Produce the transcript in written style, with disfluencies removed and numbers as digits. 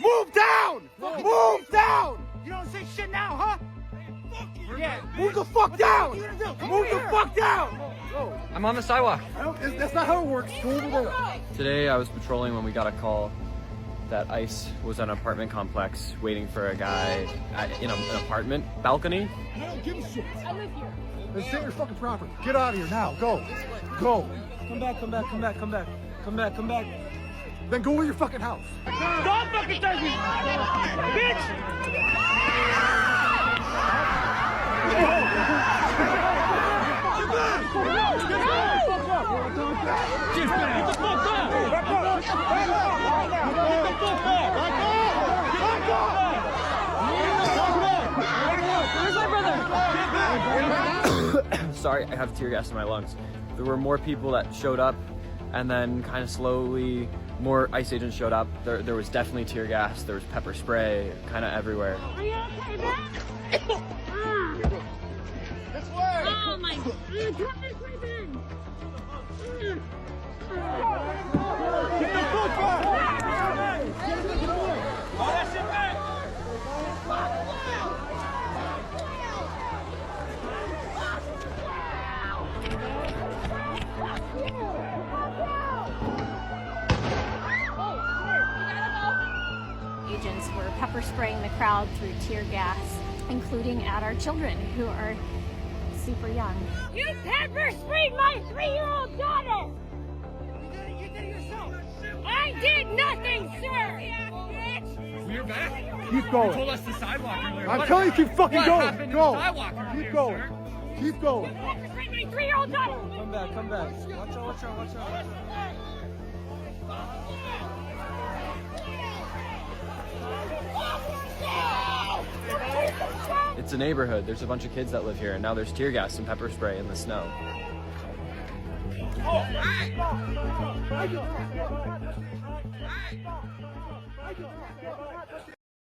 Move down! Move down! You don't say shit now, huh? Yeah. Move the fuck down! Move the fuck down! I'm on the sidewalk. That's not how it works. Go over there. Today I was patrolling when we got a call that ICE was at an apartment complex waiting for a guy in an apartment balcony. I don't give a shit. I live here. Then stay your fucking property. Get out of here now. Go. Go. Come back. Then go to your fucking house. Don't fucking touch me! Bitch! Get the fuck up! Where's my brother? Sorry, I have tear gas in my lungs. There were more people that showed up, and then kind of slowly more ICE agents showed up. There was definitely tear gas, there was pepper spray, kind of everywhere. Are you okay, man? This way. Oh my God. Get this person. Get the fuck back. All that shit back! Agents were pepper spraying the crowd through tear gas, including at our children who are super young. You pepper sprayed my 3-year-old daughter! You did it yourself! I did nothing, sir! We're back. Keep You going. told us the sidewalk earlier. I'm What telling you, keep fucking what going. happened to Go. the sidewalk earlier, Keep going. sir? Keep going. Pepper sprayed my 3-year-old daughter! Come back. Watch out. It's a neighborhood, there's a bunch of kids that live here, and now there's tear gas and pepper spray in the snow.